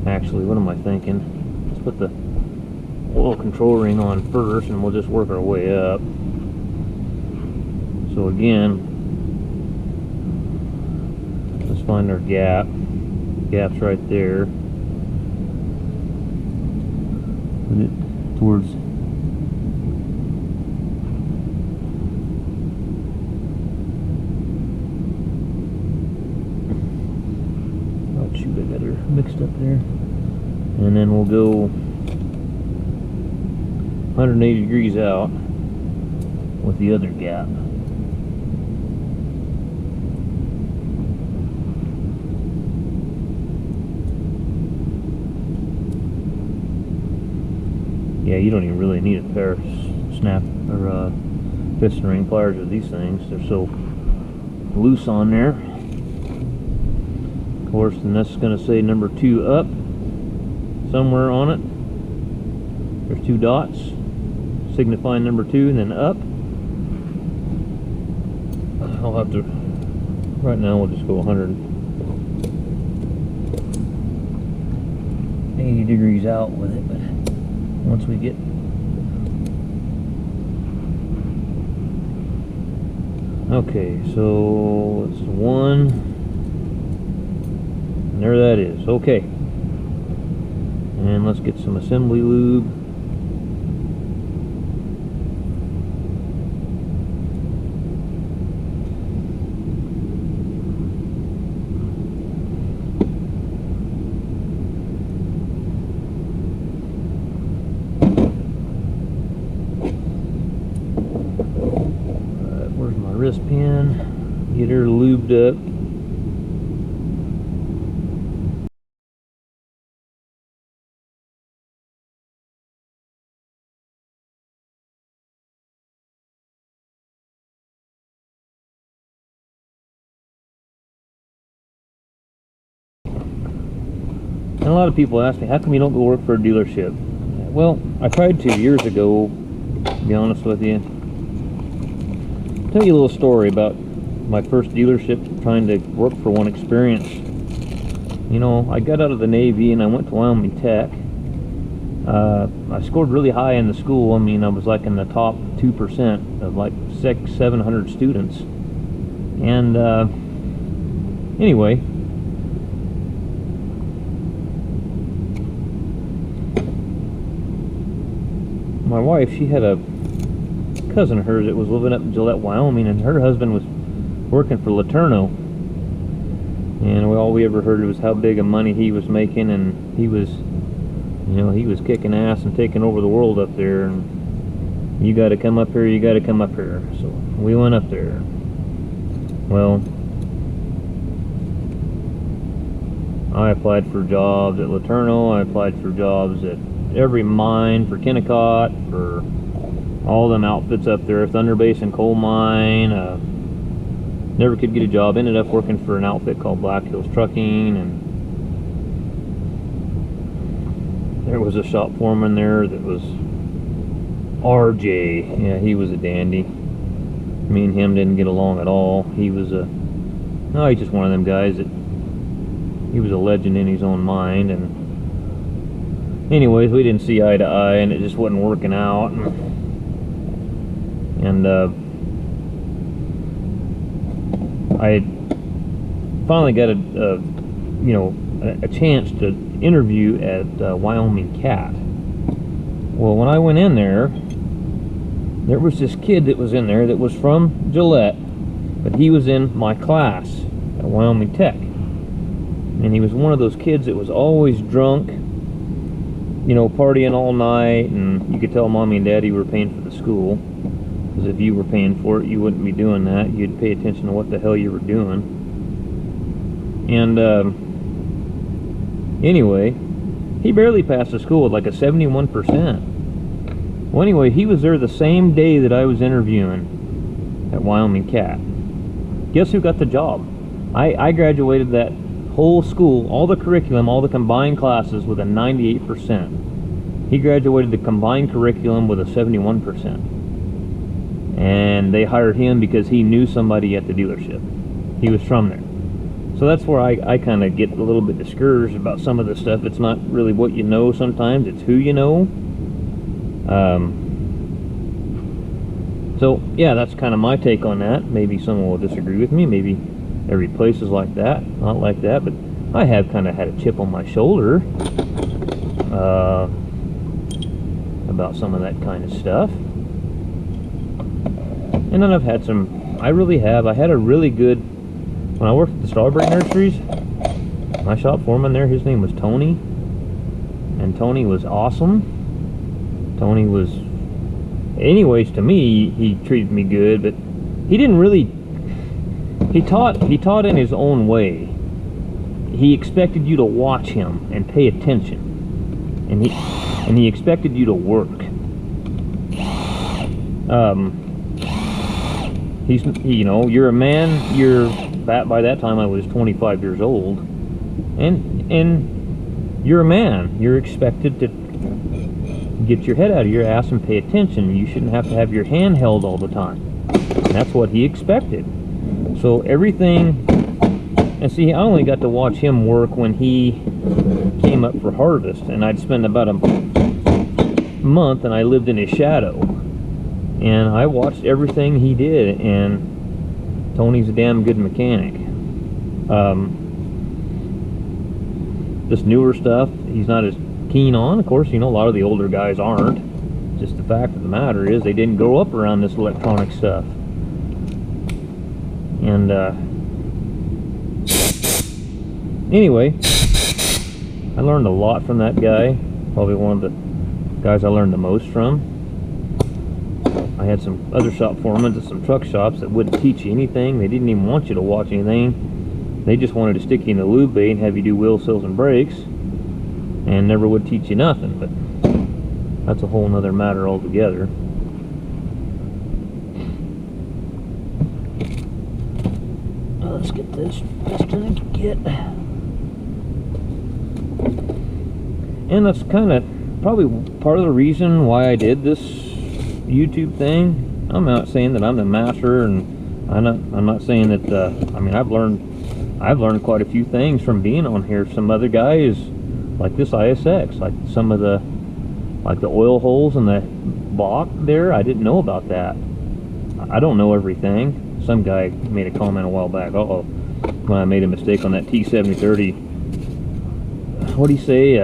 Actually, what am I thinking? Let's put the oil control ring on first, and we'll just work our way up. So again, let's find our gap. Gap's right there. Put it towards mixed up there, and then we'll go 180 degrees out with the other gap. Yeah, you don't even really need a pair of snap or piston ring pliers with these things. They're so loose on there. Of course, and that's going to say number 2 up somewhere on it. There's 2 dots signifying number 2, and then up. I'll have to, right now we'll just go 180 degrees out with it, but once we get okay, so it's 1. And there that is. Okay. And let's get some assembly lube. Alright, where's my wrist pin? Get her lubed up. And a lot of people ask me, how come you don't go work for a dealership? Well, I tried to years ago, to be honest with you. I'll tell you a little story about my first dealership, trying to work for one experience. You know, I got out of the Navy and I went to Wyoming Tech. I scored really high in the school. I mean, I was like in the top 2% of like 700 students. And anyway, my wife, she had a cousin of hers that was living up in Gillette, Wyoming, and her husband was working for Laterno, and all we ever heard was how big of money he was making, and he was, you know, he was kicking ass and taking over the world up there, and you got to come up here, you got to come up here. So we went up there. Well, I applied for jobs at Laterno. I applied for jobs at every mine, for Kennecott, for all them outfits up there, Thunder Basin Coal Mine. Never could get a job. Ended up working for an outfit called Black Hills Trucking, and there was a shop foreman there that was RJ. Yeah, he was a dandy. Me and him didn't get along at all. He was he's just one of them guys that he was a legend in his own mind. And anyways, we didn't see eye to eye, and it just wasn't working out. And I finally got a chance to interview at Wyoming Cat. Well, when I went in there was this kid that was in there that was from Gillette, but he was in my class at Wyoming Tech, and he was one of those kids that was always drunk, partying all night, and you could tell mommy and daddy were paying for the school, because if you were paying for it, you wouldn't be doing that. You'd pay attention to what the hell you were doing. And anyway, he barely passed the school with like a 71%. Well, anyway, he was there the same day that I was interviewing at Wyoming Cat. Guess who got the job? I graduated that whole school, all the curriculum, all the combined classes, with a 98%. He graduated the combined curriculum with a 71%. And they hired him because he knew somebody at the dealership. He was from there. So that's where I kind of get a little bit discouraged about some of the stuff. It's not really what you know sometimes, it's who you know. So yeah, that's kind of my take on that. Maybe someone will disagree with me. Maybe every place is like that, not like that. But I have kind of had a chip on my shoulder about some of that kind of stuff. And then I've had some, I had a really good, when I worked at the strawberry nurseries, my shop foreman there, his name was Tony, and Tony was awesome. Tony was, anyways, to me, he treated me good, but he didn't really, he taught in his own way. He expected you to watch him and pay attention, and he expected you to work. You're a man. By that time I was 25 years old, and you're a man. You're expected to get your head out of your ass and pay attention. You shouldn't have to have your hand held all the time. And that's what he expected. So everything, and see, I only got to watch him work when he came up for harvest, and I'd spend about a month, and I lived in his shadow, and I watched everything he did. And Tony's a damn good mechanic. This newer stuff, he's not as keen on. Of course, a lot of the older guys aren't. Just the fact of the matter is they didn't grow up around this electronic stuff. And anyway, I learned a lot from that guy. Probably one of the guys I learned the most from. I had some other shop foremen at some truck shops that wouldn't teach you anything. They didn't even want you to watch anything. They just wanted to stick you in the lube bay and have you do wheel seals and brakes, and never would teach you nothing. But that's a whole nother matter altogether. Let's get this piston I can get. And that's kind of probably part of the reason why I did this YouTube thing. I'm not saying that I'm the master, and I'm not saying that I mean, I've learned quite a few things from being on here. Some other guys, like this ISX, like some of the, like the oil holes in the block there, I didn't know about that. I don't know everything. Some guy made a comment a while back, when I made a mistake on that T7030. What do you say?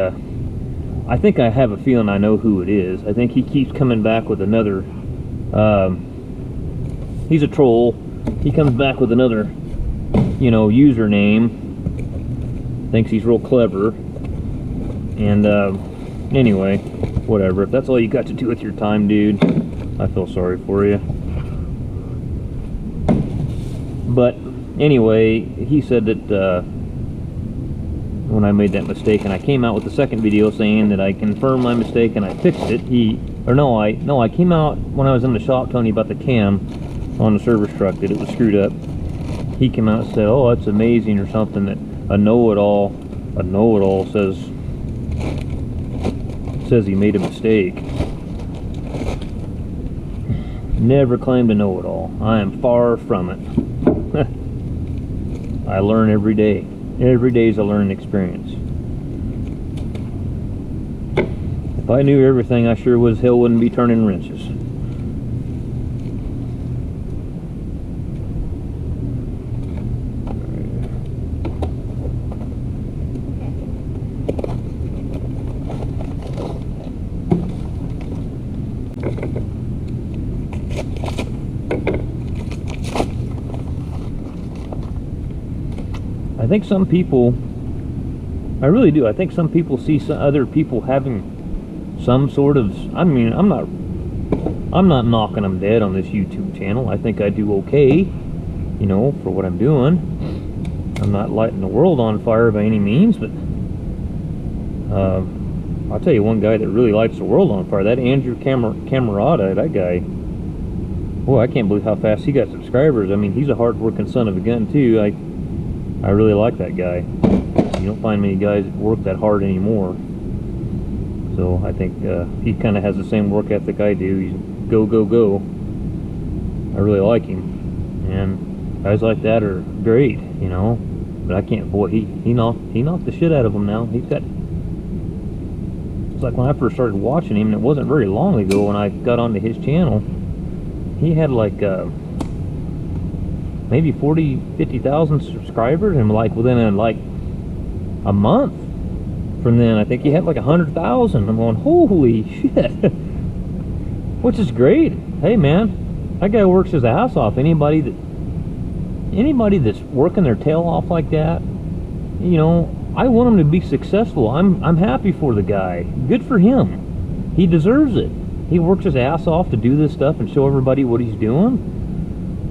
I think I have a feeling I know who it is. I think he keeps coming back with another, he's a troll. He comes back with another, username. Thinks he's real clever. And anyway, whatever. If that's all you got to do with your time, dude, I feel sorry for you. But anyway, he said that when I made that mistake, and I came out with the second video saying that I confirmed my mistake and I fixed it. I came out when I was in the shop telling you about the cam on the service truck, that it was screwed up. He came out and said, "Oh, that's amazing," or something, that a know-it-all says he made a mistake. Never claimed to know it all. I am far from it. I learn every day. Every day is a learning experience. If I knew everything, I sure as hell wouldn't be turning wrenches. I think some people, I really do, I think some people see some other people having some sort of, I mean, I'm not knocking them dead on this YouTube channel. I think I do okay, you know, for what I'm doing. I'm not lighting the world on fire by any means, but I'll tell you one guy that really lights the world on fire, that Andrew Camerata, that guy. Boy, I can't believe how fast he got subscribers. I mean, he's a hard-working son of a gun, too. I really like that guy. You don't find many guys that work that hard anymore. So I think he kind of has the same work ethic I do. He's go, go, go. I really like him. And guys like that are great, you know. But I can't, boy, he knocked the shit out of him now. He's got, it's like when I first started watching him, and it wasn't very long ago when I got onto his channel, he had like maybe 50,000 subscribers, and like within like a month from then, I think he had like 100,000. I'm going, holy shit. Which is great. Hey man, that guy works his ass off. Anybody that's working their tail off like that, you know, I want him to be successful. I'm happy for the guy. Good for him. He deserves it. He works his ass off to do this stuff and show everybody what he's doing.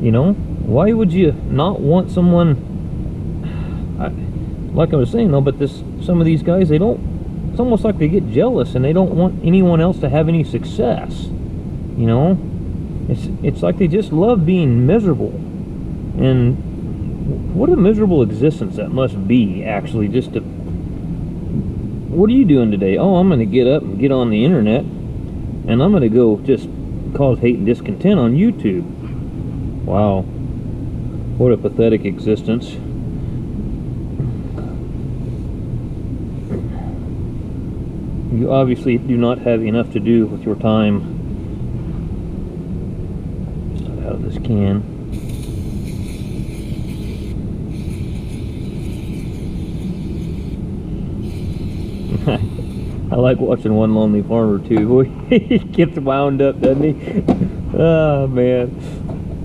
You know, why would you not want someone, like I was saying though, but some of these guys, it's almost like they get jealous and they don't want anyone else to have any success. You know, it's like they just love being miserable. And what a miserable existence that must be, actually, just to, what are you doing today? Oh, I'm going to get up and get on the internet, and I'm going to go just cause hate and discontent on YouTube. Wow, what a pathetic existence. You obviously do not have enough to do with your time. Just out of this can. I like watching One Lonely Farmer too. Boy, he gets wound up, doesn't he? Oh man,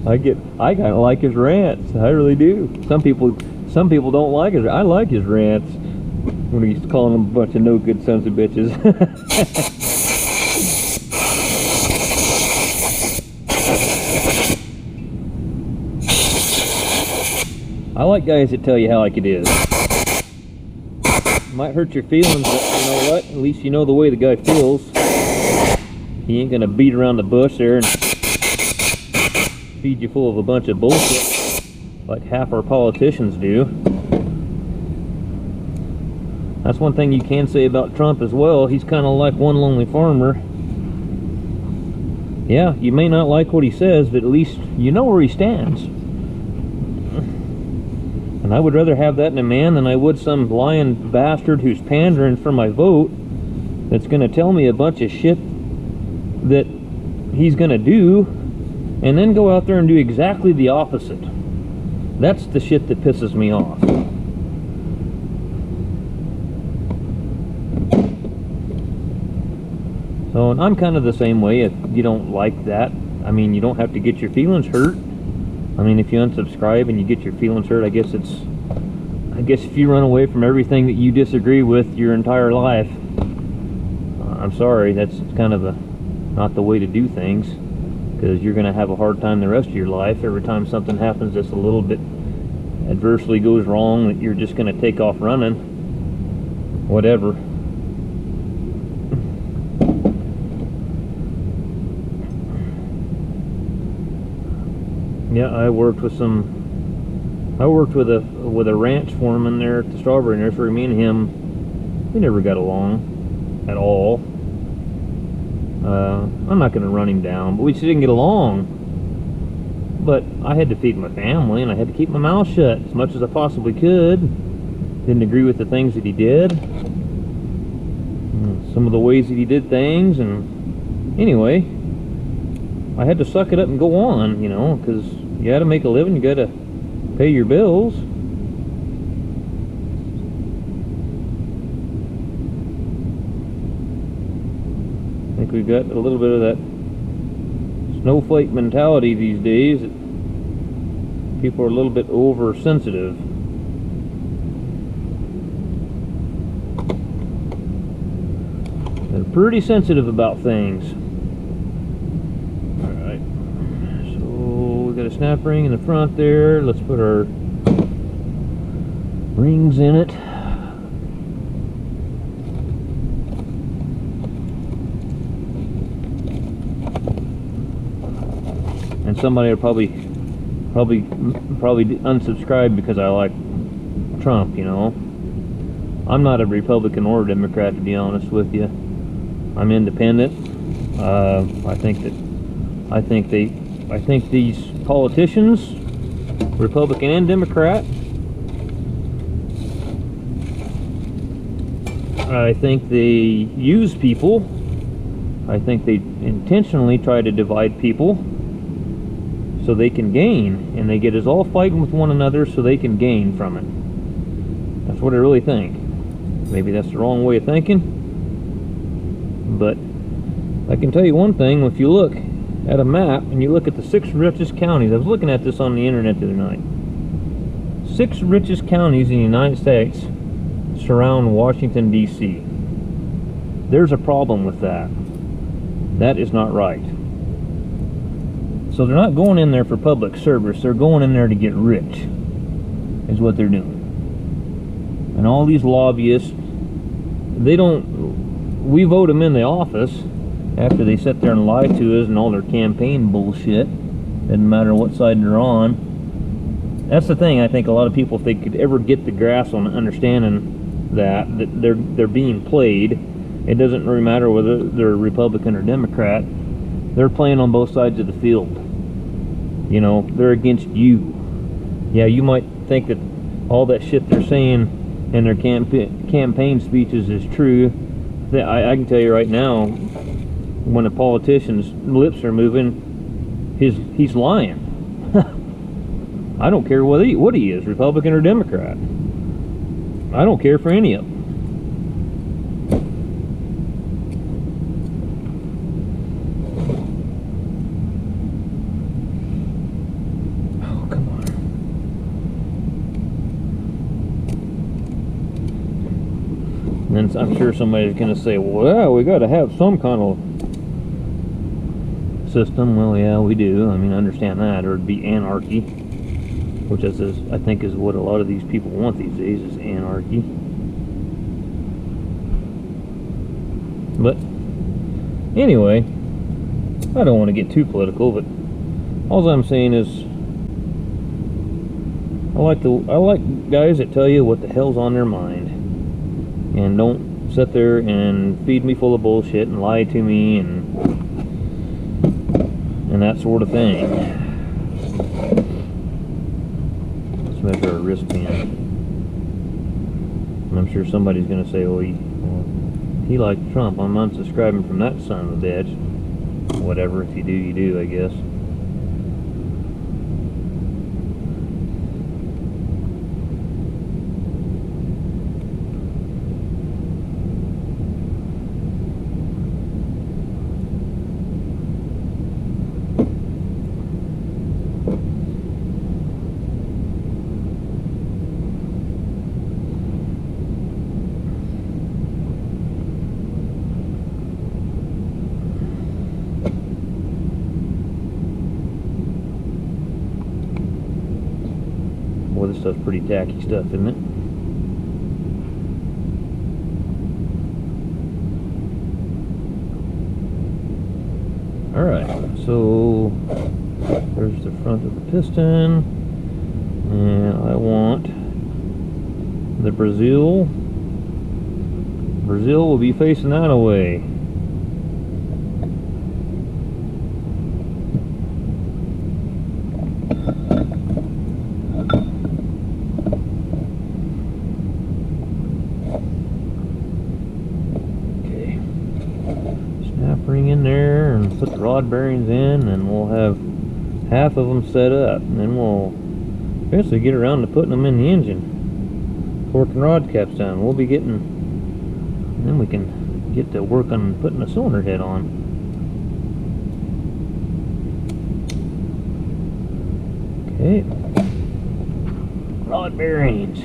I kind of like his rants. I really do. Some people don't like his. I like his rants when he's calling them a bunch of no good sons of bitches. I like guys that tell you how like it is. Might hurt your feelings, but you know what? At least you know the way the guy feels. He ain't gonna beat around the bush there and feed you full of a bunch of bullshit like half our politicians do. That's one thing you can say about Trump as well. He's kind of like One Lonely Farmer. Yeah, you may not like what he says, but at least you know where he stands. And I would rather have that in a man than I would some lying bastard who's pandering for my vote, that's going to tell me a bunch of shit that he's going to do, and then go out there and do exactly the opposite. That's the shit that pisses me off. So, and I'm kind of the same way. If you don't like that, I mean, you don't have to get your feelings hurt. I mean, if you unsubscribe and you get your feelings hurt, I guess if you run away from everything that you disagree with your entire life, I'm sorry, that's kind of not the way to do things, because you're going to have a hard time the rest of your life. Every time something happens that's a little bit adversely goes wrong, that you're just going to take off running. whatever. Yeah, I worked with a ranch foreman there at the strawberry nursery. Me and him, we never got along at all. I'm not going to run him down, but we just didn't get along. But I had to feed my family, and I had to keep my mouth shut as much as I possibly could. Didn't agree with the things that he did, some of the ways that he did things, and anyway, I had to suck it up and go on, you know, because you got to make a living, you got to pay your bills. I think we've got a little bit of that snowflake mentality these days. People are a little bit oversensitive. They're pretty sensitive about things. Alright, so we got a snap ring in the front there. Let's put our rings in it. And somebody will probably unsubscribe because I like Trump, you know. I'm not a Republican or a Democrat, to be honest with you. I'm independent. I think these politicians, Republican and Democrat, I think they use people. I think they intentionally try to divide people so they can gain, and they get us all fighting with one another so they can gain from it. That's what I really think. Maybe that's the wrong way of thinking, but I can tell you one thing. If you look at a map and you look at the 6 richest counties, I was looking at this on the internet the other night. 6 richest counties in the United States surround Washington, D.C. There's a problem with that. That is not right. So they're not going in there for public service, they're going in there to get rich, is what they're doing. And all these lobbyists, we vote them in the office after they sit there and lie to us and all their campaign bullshit. Doesn't matter what side they're on. That's the thing. I think a lot of people, if they could ever get the grasp on understanding that they're being played, it doesn't really matter whether they're Republican or Democrat. They're playing on both sides of the field. You know, they're against you. Yeah, you might think that all that shit they're saying in their campaign speeches is true. I can tell you right now, when a politician's lips are moving, he's lying. I don't care what he is, Republican or Democrat. I don't care for any of them. And I'm sure somebody's going to say, well, we got to have some kind of system. Well, yeah, we do. I mean, I understand that. Or it'd be anarchy, which I think is what a lot of these people want these days, is anarchy. But anyway, I don't want to get too political, but all I'm saying is I like guys that tell you what the hell's on their mind. And don't sit there and feed me full of bullshit and lie to me and that sort of thing. Let's measure our wristband. And I'm sure somebody's going to say, well, he liked Trump. I'm unsubscribing from that son of a bitch. Whatever. If you do, you do, I guess. Boy, this stuff's pretty tacky stuff, isn't it? Alright, so there's the front of the piston, and I want the Brazil will be facing that away. Okay, snap ring in there and put the rod bearings in, and we'll have half of them set up, and then we'll eventually get around to putting them in the engine, torquing rod caps down. We'll be getting, and then we can get to work on putting the cylinder head on. Okay, rod bearings.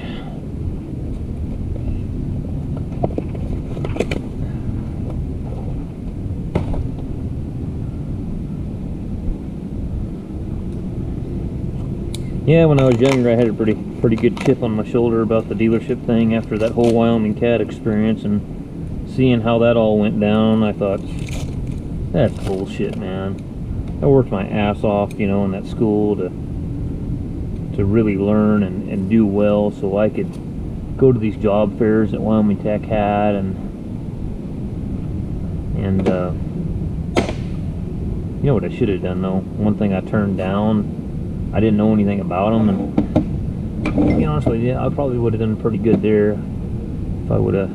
Yeah, when I was younger, I had a pretty good chip on my shoulder about the dealership thing after that whole Wyoming Cat experience, and seeing how that all went down, I thought, that's bullshit, man. I worked my ass off, you know, in that school to really learn and do well, so I could go to these job fairs that Wyoming Tech had, and you know what I should have done though? One thing I turned down, I didn't know anything about them, and to be honest with you, I probably would have done pretty good there if I would have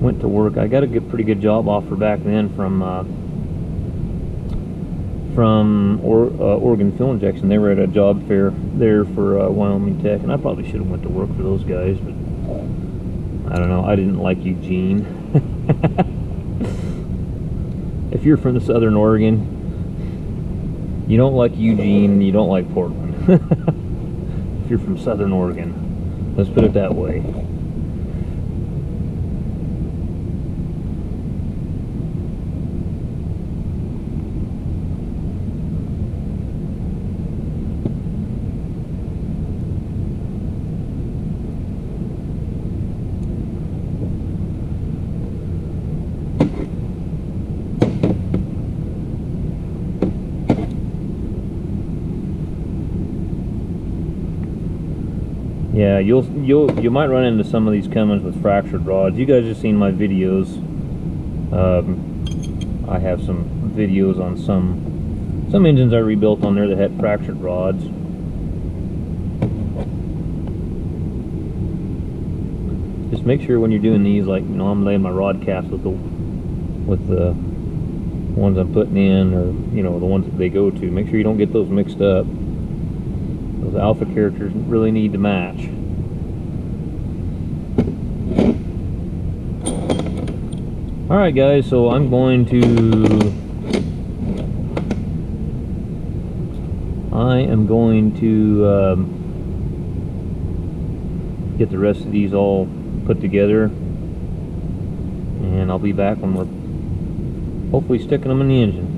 went to work. I got a pretty good job offer back then from Oregon Fuel Injection. They were at a job fair there for Wyoming Tech, and I probably should have went to work for those guys, but I don't know. I didn't like Eugene. If you're from the Southern Oregon, you don't like Eugene, you don't like Portland. If you're from Southern Oregon, let's put it that way. Yeah, you might run into some of these Cummins with fractured rods. You guys have seen my videos. I have some videos on some engines I rebuilt on there that had fractured rods. Just make sure when you're doing these, like, you know, I'm laying my rod caps with the ones I'm putting in, or you know, the ones that they go to. Make sure you don't get those mixed up. Those alpha characters really need to match. Alright guys, so I'm going to get the rest of these all put together, and I'll be back when we're hopefully sticking them in the engine.